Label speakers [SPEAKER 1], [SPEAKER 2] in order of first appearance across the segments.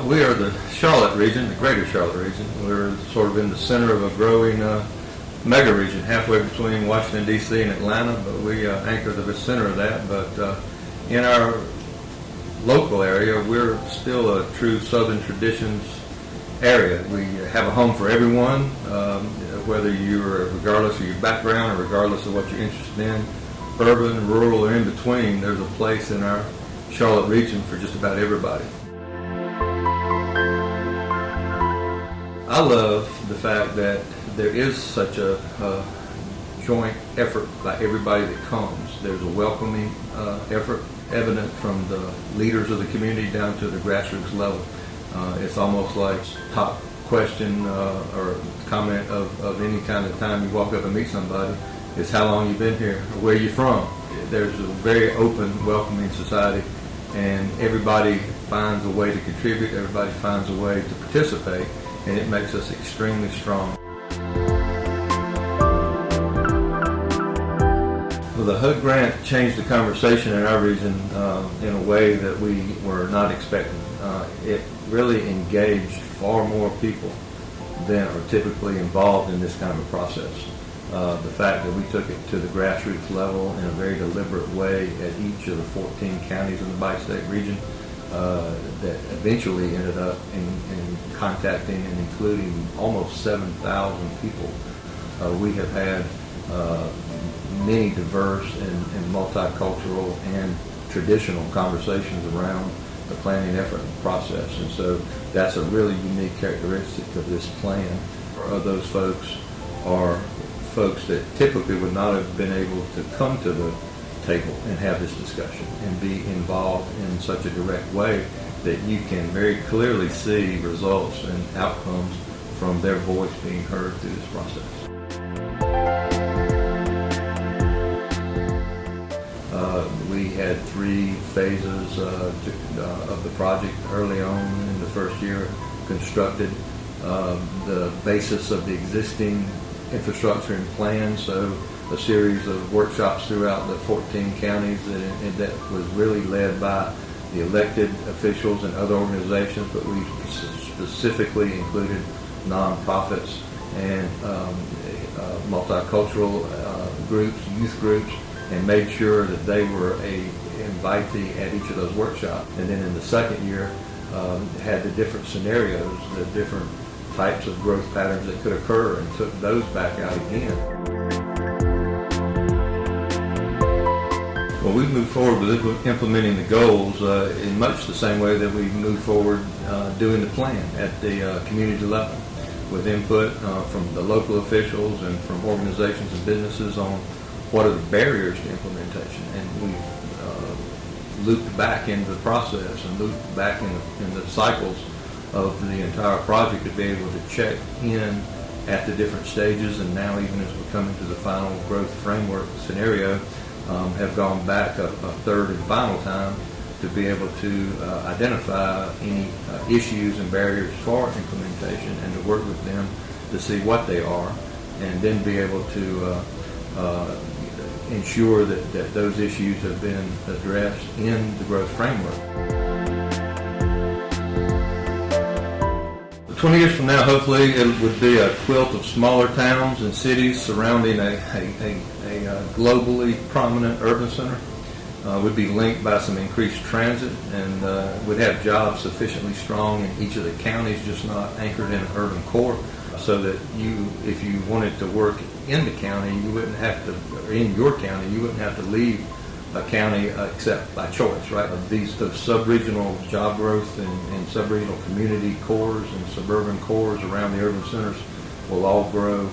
[SPEAKER 1] Well, we are the Charlotte region, the greater Charlotte region. We're sort of in the center of a growing mega region, halfway between Washington, D.C. and Atlanta, but we anchor the center of that. But in our local area, we're still a true Southern traditions area. We have a home for everyone, whether you're, regardless of your background or regardless of what you're interested in, urban, rural, or in between, there's a place in our Charlotte region for just about everybody. I love the fact that there is such a joint effort by everybody that comes. There's a welcoming effort evident from the leaders of the community down to the grassroots level. It's almost like top question or comment of any kind of time you walk up and meet somebody is how long you've been here or where you're from. There's a very open, welcoming society, and everybody finds a way to contribute, everybody finds a way to participate, and it makes us extremely strong. Well, the HUD grant changed the conversation in our region in a way that we were not expecting. It really engaged far more people than are typically involved in this kind of a process. The fact that we took it to the grassroots level in a very deliberate way at each of the 14 counties in the bi-state region that eventually ended up in contacting and including almost 7,000 people. We have had many diverse and multicultural and traditional conversations around the planning effort and process, and so that's a really unique characteristic of this plan. Those folks are folks that typically would not have been able to come to the table and have this discussion and be involved in such a direct way that you can very clearly see results and outcomes from their voice being heard through this process. We had 3 phases of the project early on in the first year constructed. The basis of the existing infrastructure and plan, so a series of workshops throughout the 14 counties that was really led by the elected officials and other organizations, but we specifically included nonprofits and multicultural groups, youth groups, and made sure that they were a invitee at each of those workshops. And then in the second year, had the different scenarios, the different types of growth patterns that could occur, and took those back out again. Well, we've moved forward with implementing the goals in much the same way that we moved forward doing the plan at the community level, with input from the local officials and from organizations and businesses on what are the barriers to implementation. And we've looped back into the process and looped back in the cycles of the entire project to be able to check in at the different stages, and now even as we're coming to the final growth framework scenario, have gone back a third and final time to be able to identify any issues and barriers for implementation and to work with them to see what they are, and then be able to ensure that those issues have been addressed in the growth framework. 20 years from now, hopefully, it would be a quilt of smaller towns and cities surrounding a globally prominent urban center. Would be linked by some increased transit, and would have jobs sufficiently strong in each of the counties, just not anchored in an urban core, so that if you wanted to work in the county, you wouldn't have to, or in your county, you wouldn't have to leave a county except by choice, right? Those sub-regional job growth and sub-regional community cores and suburban cores around the urban centers will all grow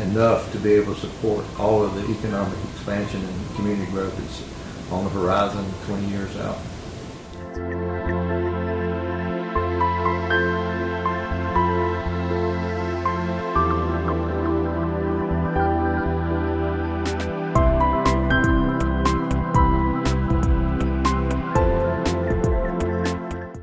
[SPEAKER 1] enough to be able to support all of the economic expansion and community growth that's on the horizon 20 years out.